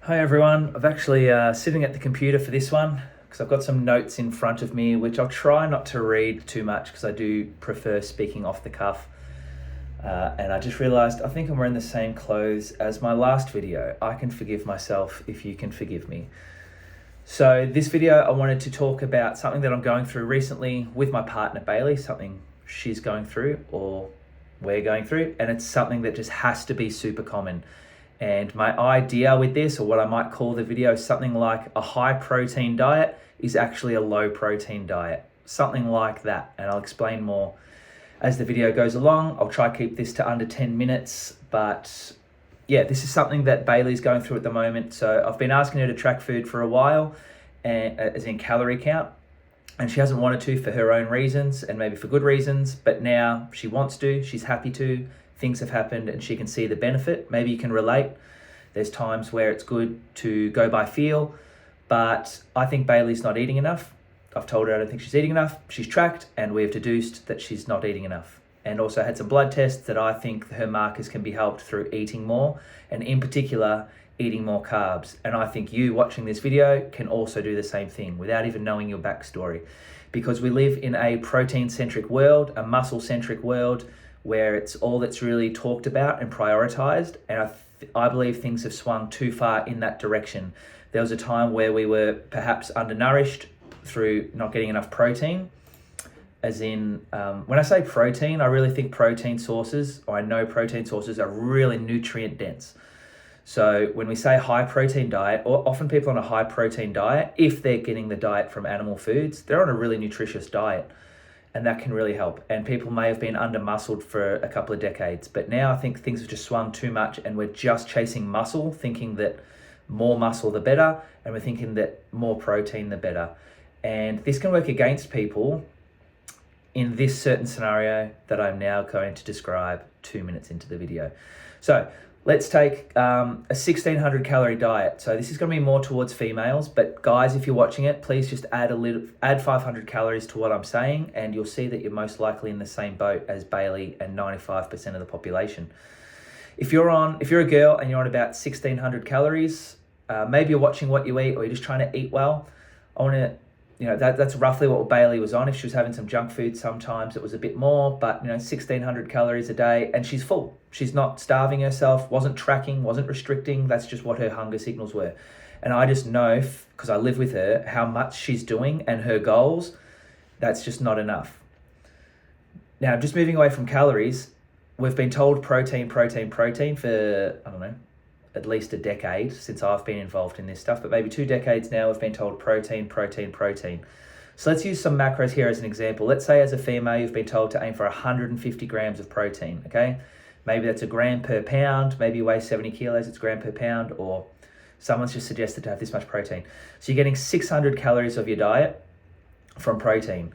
Hi everyone, I've actually sitting at the computer for this one because I've got some notes in front of me which I'll try not to read too much because I do prefer speaking off the cuff. And I just realised I think I'm wearing the same clothes as my last video. I can forgive myself if you can forgive me. So this video I wanted to talk about something that I'm going through recently with my partner Bailey, something she's going through or we're going through, and it's something that just has to be super common. And my idea with this, or what I might call the video, something like a high protein diet is actually a low protein diet. Something like that. And I'll explain more as the video goes along. I'll try to keep this to under 10 minutes. But yeah, this is something that Bailey's going through at the moment. So I've been asking her to track food for a while, and as in calorie count. And she hasn't wanted to for her own reasons and maybe for good reasons. But now she wants to, she's happy to. Things have happened and she can see the benefit. Maybe you can relate. There's times where it's good to go by feel, but I think Bailey's not eating enough. I've told her I don't think she's eating enough. She's tracked and we've deduced that she's not eating enough. And also had some blood tests that I think her markers can be helped through eating more, and in particular, eating more carbs. And I think you watching this video can also do the same thing without even knowing your backstory, because we live in a protein-centric world, a muscle-centric world, where it's all that's really talked about and prioritized. And I believe things have swung too far in that direction. There was a time where we were perhaps undernourished through not getting enough protein. As in, when I say protein, I really think protein sources, or I know protein sources are really nutrient dense. So when we say high protein diet, or often people on a high protein diet, if they're getting the diet from animal foods, they're on a really nutritious diet. And that can really help. And people may have been under-muscled for a couple of decades, but now I think things have just swung too much and we're just chasing muscle, thinking that more muscle the better, and we're thinking that more protein the better. And this can work against people in this certain scenario that I'm now going to describe 2 minutes into the video. So let's take a 1600 calorie diet. So this is going to be more towards females, but guys, if you're watching it, please just add 500 calories to what I'm saying, and you'll see that you're most likely in the same boat as Bailey and 95% of the population. If you're a girl and you're on about 1600 calories, maybe you're watching what you eat or you're just trying to eat well. I want to, that's roughly what Bailey was on. If she was having some junk food, sometimes it was a bit more, but 1600 calories a day, and she's full. She's not starving herself, wasn't tracking, wasn't restricting. That's just what her hunger signals were. And I just know, because I live with her, how much she's doing and her goals. That's just not enough. Now, just moving away from calories, we've been told protein for, I don't know, at least a decade since I've been involved in this stuff, but maybe 2 decades now we've been told protein. So let's use some macros here as an example. Let's say as a female, you've been told to aim for 150 grams of protein, okay? Maybe that's a gram per pound, maybe you weigh 70 kilos, it's gram per pound, or someone's just suggested to have this much protein. So you're getting 600 calories of your diet from protein.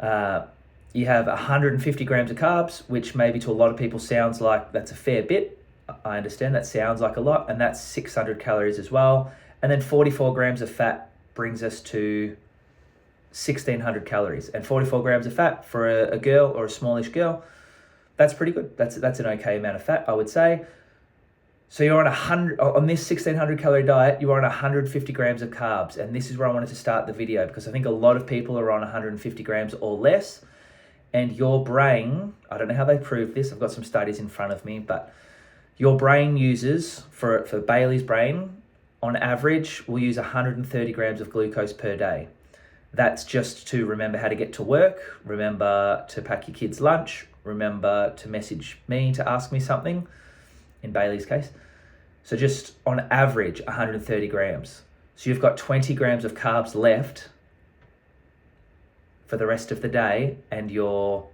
You have 150 grams of carbs, which maybe to a lot of people sounds like that's a fair bit. I understand that sounds like a lot, and that's 600 calories as well. And then 44 grams of fat brings us to 1600 calories. And 44 grams of fat for a girl or a smallish girl, that's pretty good. That's an okay amount of fat, I would say. So you're on this 1600 calorie diet, you're on 150 grams of carbs. And this is where I wanted to start the video, because I think a lot of people are on 150 grams or less. And your brain, I don't know how they prove this, I've got some studies in front of me, but your brain uses, for Bailey's brain, on average, will use 130 grams of glucose per day. That's just to remember how to get to work, remember to pack your kids' lunch, remember to message me to ask me something, in Bailey's case. So just on average, 130 grams. So you've got 20 grams of carbs left for the rest of the day, and you're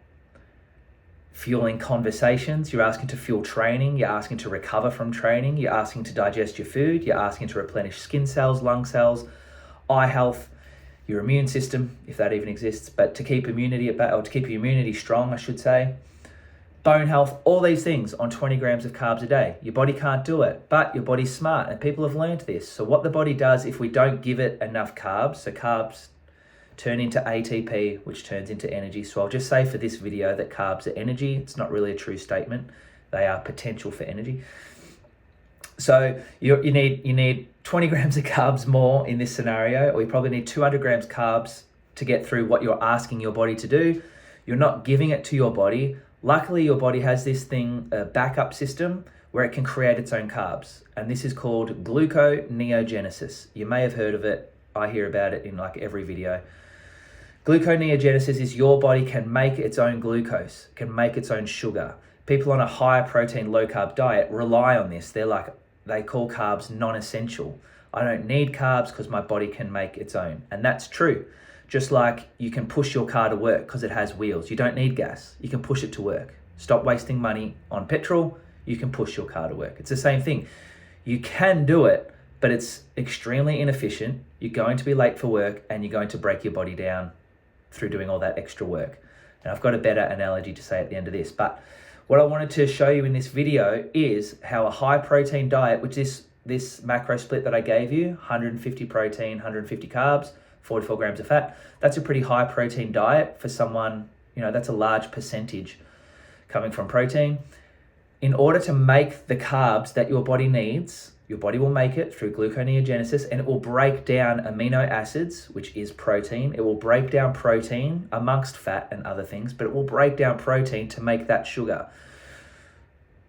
fueling conversations, you're asking to fuel training, you're asking to recover from training, you're asking to digest your food, you're asking to replenish skin cells, lung cells, eye health, your immune system, if that even exists, but to keep immunity or to keep your immunity strong, I should say, bone health, all these things on 20 grams of carbs a day. Your body can't do it, but your body's smart, and people have learned this. So what the body does if we don't give it enough carbs, so carbs turn into ATP, which turns into energy. So I'll just say for this video that carbs are energy. It's not really a true statement. They are potential for energy. So you need 20 grams of carbs more in this scenario, or you probably need 200 grams carbs to get through what you're asking your body to do. You're not giving it to your body. Luckily, your body has this thing, a backup system, where it can create its own carbs. And this is called gluconeogenesis. You may have heard of it. I hear about it in like every video. Gluconeogenesis is your body can make its own glucose, can make its own sugar. People on a higher protein, low carb diet rely on this. They call carbs non-essential. I don't need carbs because my body can make its own. And that's true. Just like you can push your car to work because it has wheels. You don't need gas. You can push it to work. Stop wasting money on petrol. You can push your car to work. It's the same thing. You can do it, but it's extremely inefficient. You're going to be late for work and you're going to break your body down through doing all that extra work. And I've got a better analogy to say at the end of this. But what I wanted to show you in this video is how a high protein diet, which this macro split that I gave you, 150 protein, 150 carbs, 44 grams of fat, that's a pretty high protein diet for someone, that's a large percentage coming from protein. In order to make the carbs that your body needs, your body will make it through gluconeogenesis, and it will break down amino acids, which is protein. It will break down protein amongst fat and other things, but it will break down protein to make that sugar.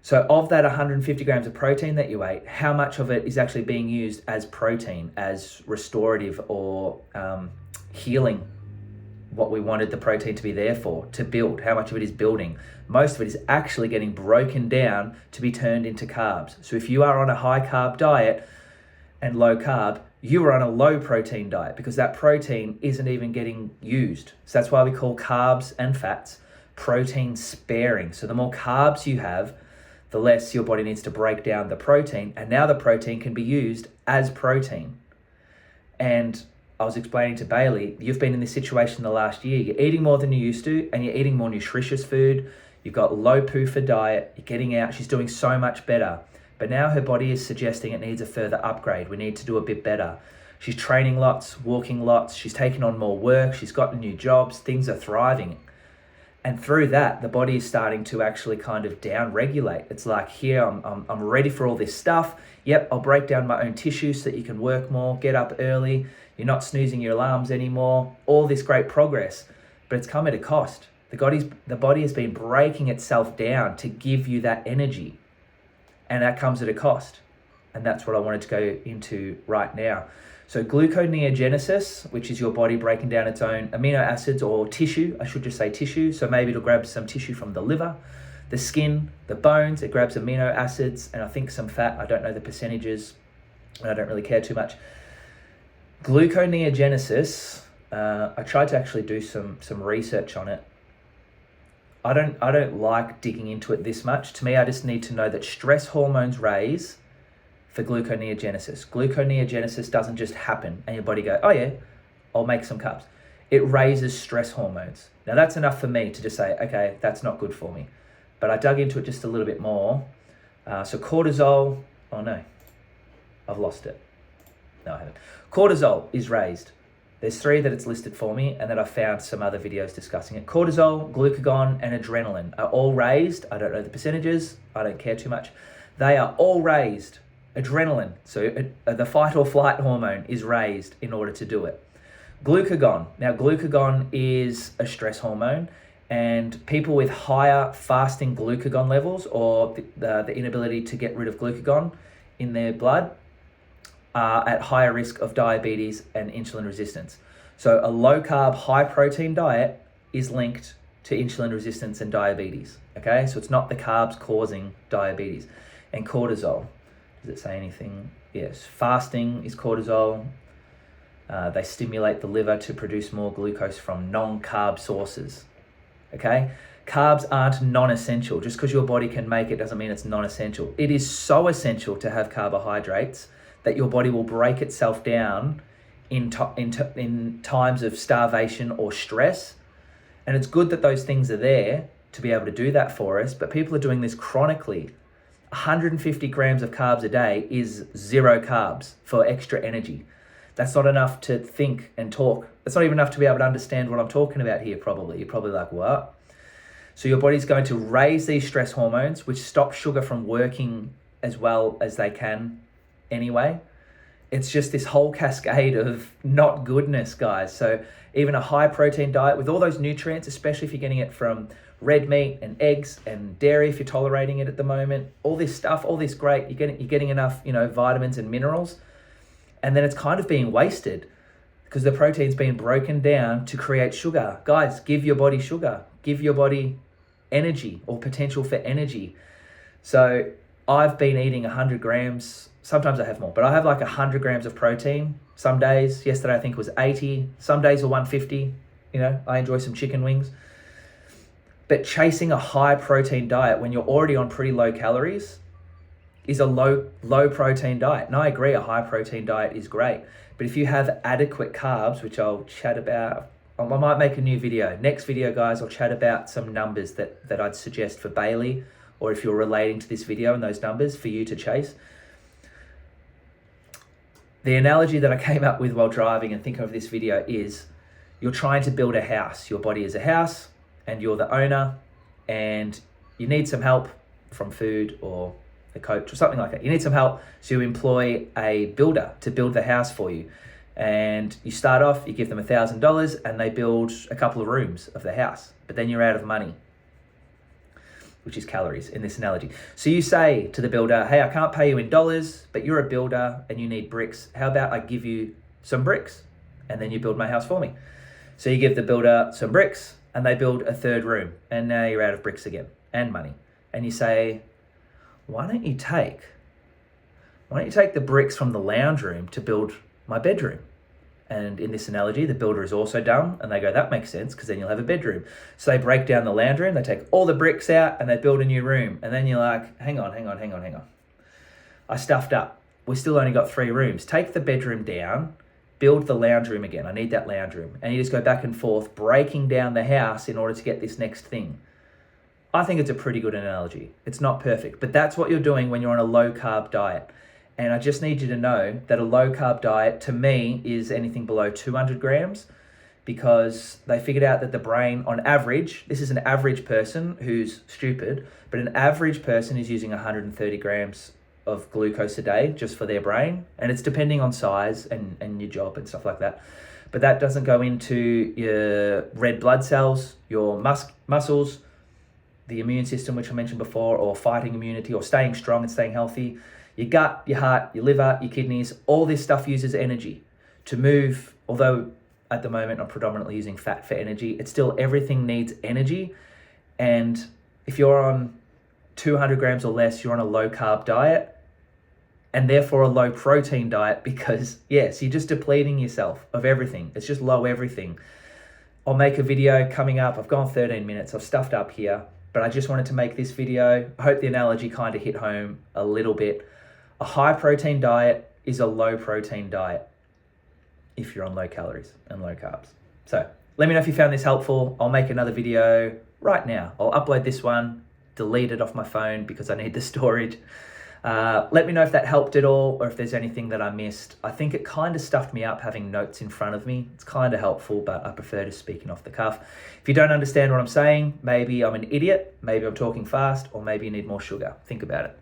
So of that 150 grams of protein that you ate, how much of it is actually being used as protein, as restorative or healing, what we wanted the protein to be there for, to build? How much of it is building? Most of it is actually getting broken down to be turned into carbs. So if you are on a high carb diet and low carb, you are on a low protein diet because that protein isn't even getting used. So that's why we call carbs and fats protein sparing. So the more carbs you have, the less your body needs to break down the protein. And now the protein can be used as protein. And I was explaining to Bailey, you've been in this situation the last year. You're eating more than you used to, and you're eating more nutritious food. You've got low PUFA diet. You're getting out. She's doing so much better. But now her body is suggesting it needs a further upgrade. We need to do a bit better. She's training lots, walking lots. She's taking on more work. She's gotten new jobs. Things are thriving. And through that, the body is starting to actually kind of down-regulate. It's like, here, I'm ready for all this stuff. Yep, I'll break down my own tissue so that you can work more, get up early. You're not snoozing your alarms anymore. All this great progress, but it's come at a cost. The body has been breaking itself down to give you that energy, and that comes at a cost. And that's what I wanted to go into right now. So gluconeogenesis, which is your body breaking down its own amino acids, or tissue, I should just say tissue. So maybe it'll grab some tissue from the liver, the skin, the bones. It grabs amino acids, and I think some fat. I don't know the percentages, and I don't really care too much. Gluconeogenesis, I tried to actually do some research on it. I don't like digging into it this much. To me, I just need to know that stress hormones raise for gluconeogenesis. Gluconeogenesis doesn't just happen and your body go, oh yeah, I'll make some carbs. It raises stress hormones. Now that's enough for me to just say, okay, that's not good for me. But I dug into it just a little bit more. So cortisol, oh no, I've lost it. No, I haven't. Cortisol is raised. There's 3 that it's listed for me, and then I found some other videos discussing it. Cortisol, glucagon, and adrenaline are all raised. I don't know the percentages. I don't care too much. They are all raised. Adrenaline, so the fight or flight hormone, is raised in order to do it. Glucagon. Now, glucagon is a stress hormone, and people with higher fasting glucagon levels, or the inability to get rid of glucagon in their blood, are at higher risk of diabetes and insulin resistance. So a low carb, high protein diet is linked to insulin resistance and diabetes. Okay, so it's not the carbs causing diabetes. And cortisol, does it say anything? Yes, fasting is cortisol. They stimulate the liver to produce more glucose from non-carb sources. Okay, carbs aren't non-essential. Just because your body can make it doesn't mean it's non-essential. It is so essential to have carbohydrates that your body will break itself down in times of starvation or stress. And it's good that those things are there to be able to do that for us, but people are doing this chronically. 150 grams of carbs a day is 0 carbs for extra energy. That's not enough to think and talk. That's not even enough to be able to understand what I'm talking about here, probably. You're probably like, what? So your body's going to raise these stress hormones, which stop sugar from working as well as they can anyway. it's just this whole cascade of not goodness, guys. So even a high protein diet with all those nutrients, especially if you're getting it from red meat and eggs and dairy, if you're tolerating it at the moment, all this stuff, all this great, you're getting enough, vitamins and minerals, and then it's kind of being wasted because the protein's been broken down to create sugar. Guys, give your body sugar, give your body energy or potential for energy. So I've been eating 100 grams, sometimes I have more, but I have like 100 grams of protein some days. Yesterday I think it was 80, some days are 150. I enjoy some chicken wings. But chasing a high protein diet when you're already on pretty low calories is a low protein diet. And I agree, a high protein diet is great. But if you have adequate carbs, which I'll chat about, I might make a new video. Next video, guys, I'll chat about some numbers that I'd suggest for Bailey, or if you're relating to this video and those numbers for you to chase. The analogy that I came up with while driving and thinking of this video is you're trying to build a house. Your body is a house and you're the owner, and you need some help from food or a coach or something like that. You need some help, so you employ a builder to build the house for you. And you start off, you give them $1,000 and they build a couple of rooms of the house, but then you're out of money, which is calories in this analogy. So you say to the builder, hey, I can't pay you in dollars, but you're a builder and you need bricks. How about I give you some bricks and then you build my house for me? So you give the builder some bricks and they build a third room, and now you're out of bricks again and money. And you say, why don't you take the bricks from the lounge room to build my bedroom? And in this analogy, the builder is also dumb and they go, that makes sense because then you'll have a bedroom. So they break down the lounge room, they take all the bricks out and they build a new room. And then you're like, hang on. I stuffed up. We still only got 3 rooms. Take the bedroom down, build the lounge room again. I need that lounge room. And you just go back and forth, breaking down the house in order to get this next thing. I think it's a pretty good analogy. It's not perfect, but that's what you're doing when you're on a low carb diet. And I just need you to know that a low carb diet to me is anything below 200 grams, because they figured out that the brain on average, this is an average person who's stupid, but an average person is using 130 grams of glucose a day just for their brain. And it's depending on size and your job and stuff like that. But that doesn't go into your red blood cells, your muscles, the immune system, which I mentioned before, or fighting immunity, or staying strong and staying healthy. Your gut, your heart, your liver, your kidneys, all this stuff uses energy to move. Although at the moment I'm predominantly using fat for energy, it's still, everything needs energy. And if you're on 200 grams or less, you're on a low carb diet, and therefore a low protein diet, because yes, you're just depleting yourself of everything. It's just low everything. I'll make a video coming up. I've gone 13 minutes. I've stuffed up here, but I just wanted to make this video. I hope the analogy kind of hit home a little bit. A high protein diet is a low protein diet if you're on low calories and low carbs. So let me know if you found this helpful. I'll make another video right now. I'll upload this one, delete it off my phone because I need the storage. Let me know if that helped at all, or if there's anything that I missed. I think it kind of stuffed me up having notes in front of me. It's kind of helpful, but I prefer to speaking off the cuff. If you don't understand what I'm saying, maybe I'm an idiot, maybe I'm talking fast, or maybe you need more sugar. Think about it.